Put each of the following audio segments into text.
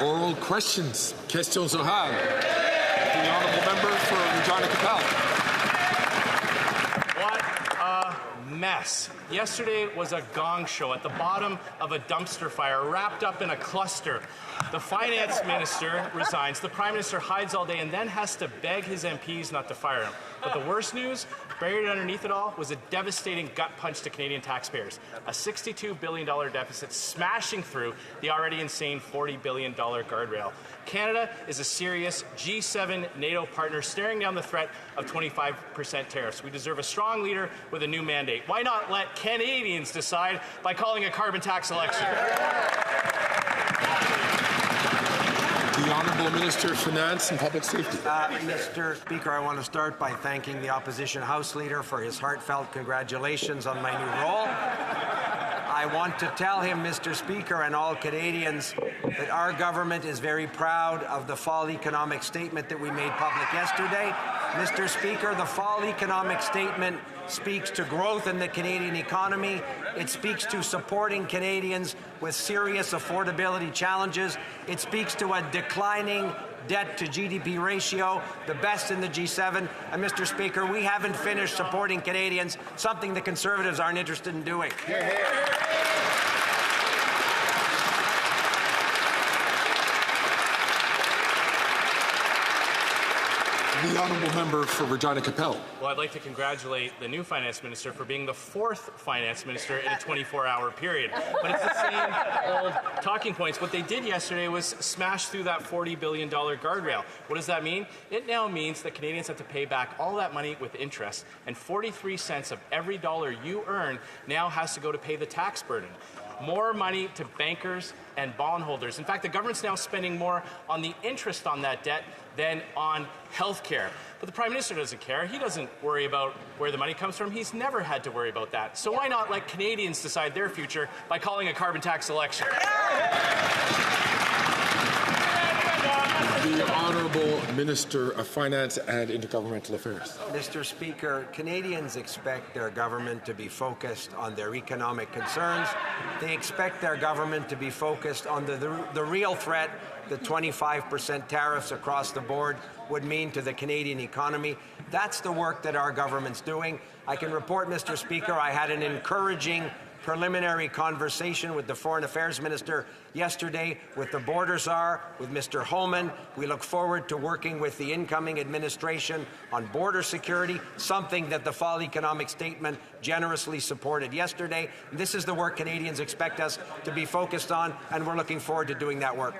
Oral questions. Questions orales. The honourable member for Regina Capel. What a mess. Yesterday was a gong show at the bottom of a dumpster fire, wrapped up in a cluster. The finance minister resigns, the prime minister hides all day and then has to beg his MPs not to fire him. But the worst news, buried underneath it all, was a devastating gut punch to Canadian taxpayers. A $62 billion deficit smashing through the already insane $40 billion guardrail. Canada is a serious G7 NATO partner staring down the threat of 25% tariffs. We deserve a strong leader with a new mandate. Why not let Canadians decide by calling a carbon tax election? The Honourable Minister of Finance and Public Safety. Mr. Speaker, I want to start by thanking the Opposition House Leader for his heartfelt congratulations on my new role. I want to tell him, Mr. Speaker, and all Canadians, that our government is very proud of the fall economic statement that we made public yesterday. Mr. Speaker, the fall economic statement speaks to growth in the Canadian economy. It speaks to supporting Canadians with serious affordability challenges. It speaks to a declining debt to GDP ratio, the best in the G7. And Mr. Speaker, we haven't finished supporting Canadians, something the Conservatives aren't interested in doing. The Honourable Member for Regina Capel. Well, I'd like to congratulate the new finance minister for being the fourth finance minister in a 24-hour period. But it's the same old talking points. What they did yesterday was smash through that $40 billion guardrail. What does that mean? It now means that Canadians have to pay back all that money with interest, and 43 cents of every dollar you earn now has to go to pay the tax burden. More money to bankers and bondholders. In fact, the government's now spending more on the interest on that debt than on health care. But the Prime Minister doesn't care. He doesn't worry about where the money comes from. He's never had to worry about that. So why not let Canadians decide their future by calling a carbon tax election? The Honourable Minister of Finance and Intergovernmental Affairs. Mr. Speaker, Canadians expect their government to be focused on their economic concerns. They expect their government to be focused on the real threat that 25% tariffs across the board would mean to the Canadian economy. That's the work that our government's doing. I can report, Mr. Speaker, I had an encouraging preliminary conversation with the Foreign Affairs Minister yesterday, with the Border Czar, with Mr. Homan. We look forward to working with the incoming administration on border security, something that the fall economic statement generously supported yesterday. This is the work Canadians expect us to be focused on, and we're looking forward to doing that work.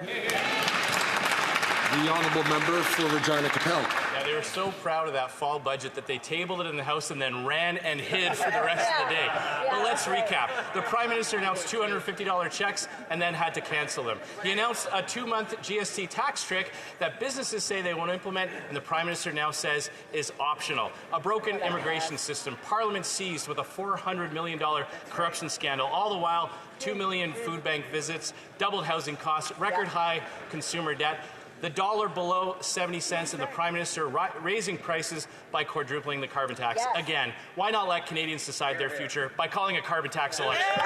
The Honourable Member for Regina Capel. Yeah, they were so proud of that fall budget that they tabled it in the House and then ran and hid for the rest of the day. But let's recap. The Prime Minister announced $250 checks and then had to cancel them. He announced a 2-month GST tax trick that businesses say they won't implement, and the Prime Minister now says is optional. A broken immigration system, Parliament seized with a $400 million corruption scandal, all the while 2 million food bank visits, doubled housing costs, record high consumer debt, the dollar below 70 cents, and the Prime Minister raising prices by quadrupling the carbon tax. Yes. Again, why not let Canadians decide their future by calling a carbon tax election? The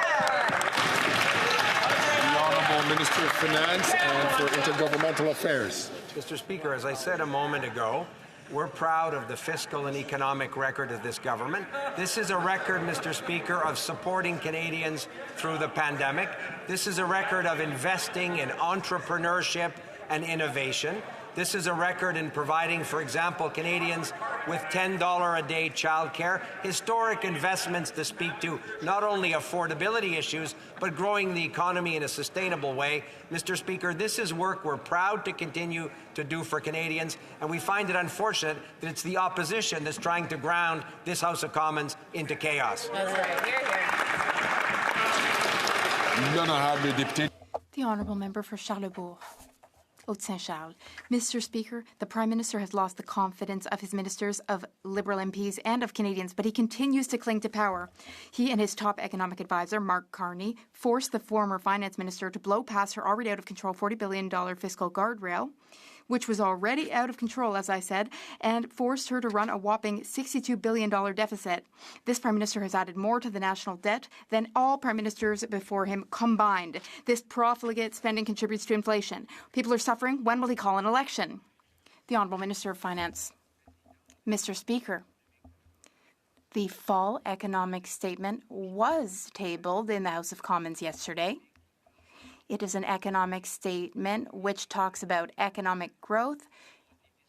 Honourable Minister of Finance and for Intergovernmental Affairs. Mr. Speaker, as I said a moment ago, we're proud of the fiscal and economic record of this government. This is a record, Mr. Speaker, of supporting Canadians through the pandemic. This is a record of investing in entrepreneurship and innovation. This is a record in providing, for example, Canadians with $10 a day childcare, historic investments to speak to not only affordability issues, but growing the economy in a sustainable way. Mr. Speaker, this is work we're proud to continue to do for Canadians, and we find it unfortunate that it's the opposition that's trying to ground this House of Commons into chaos. That's right. Hear, hear. The Honourable Member for Charlebourg. Haute-Saint-Charles. Mr. Speaker, the Prime Minister has lost the confidence of his ministers, of Liberal MPs and of Canadians, but he continues to cling to power. He and his top economic advisor, Mark Carney, forced the former finance minister to blow past her already out-of-control $40 billion fiscal guardrail, which was already out of control, as I said, and forced her to run a whopping $62 billion deficit. This Prime Minister has added more to the national debt than all Prime Ministers before him combined. This profligate spending contributes to inflation. People are suffering. When will he call an election? The Honourable Minister of Finance. Mr. Speaker, the fall economic statement was tabled in the House of Commons yesterday. It is an economic statement which talks about economic growth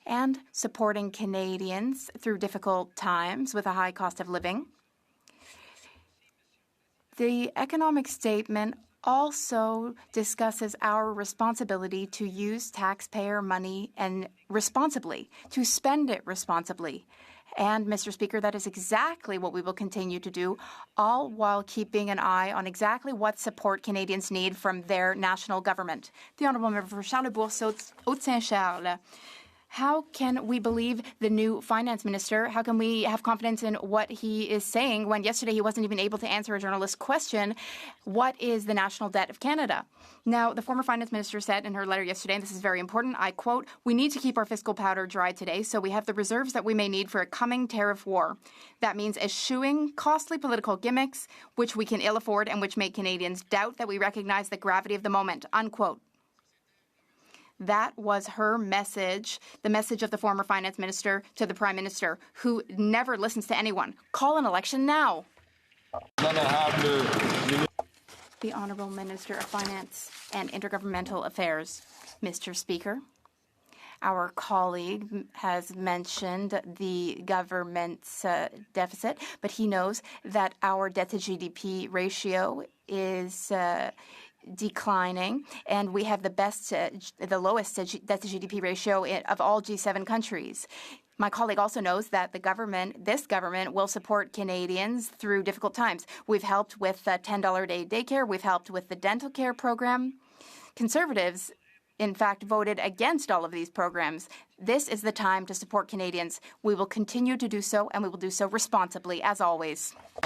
and supporting Canadians through difficult times with a high cost of living. The economic statement also discusses our responsibility to use taxpayer money and responsibly, to spend it responsibly. And, Mr. Speaker, that is exactly what we will continue to do, all while keeping an eye on exactly what support Canadians need from their national government. The Honourable Member for Charlebourg, Haute-Saint-Charles. How can we believe the new finance minister? How can we have confidence in what he is saying when yesterday he wasn't even able to answer a journalist's question, what is the national debt of Canada? Now, the former finance minister said in her letter yesterday, and this is very important, I quote, "We need to keep our fiscal powder dry today so we have the reserves that we may need for a coming tariff war." That means eschewing costly political gimmicks, which we can ill afford and which make Canadians doubt that we recognize the gravity of the moment, unquote. That was her message, the message of the former finance minister to the prime minister, who never listens to anyone. Call an election now. The Honourable Minister of Finance and Intergovernmental Affairs. Mr. Speaker, our colleague has mentioned the government's deficit, but he knows that our debt to GDP ratio is declining, and we have the lowest debt to GDP ratio of all G7 countries. My colleague also knows that this government will support Canadians through difficult times. We've helped with $10 a day daycare. We've helped with the dental care program. Conservatives, in fact, voted against all of these programs. This is the time to support Canadians. We will continue to do so, and we will do so responsibly, as always.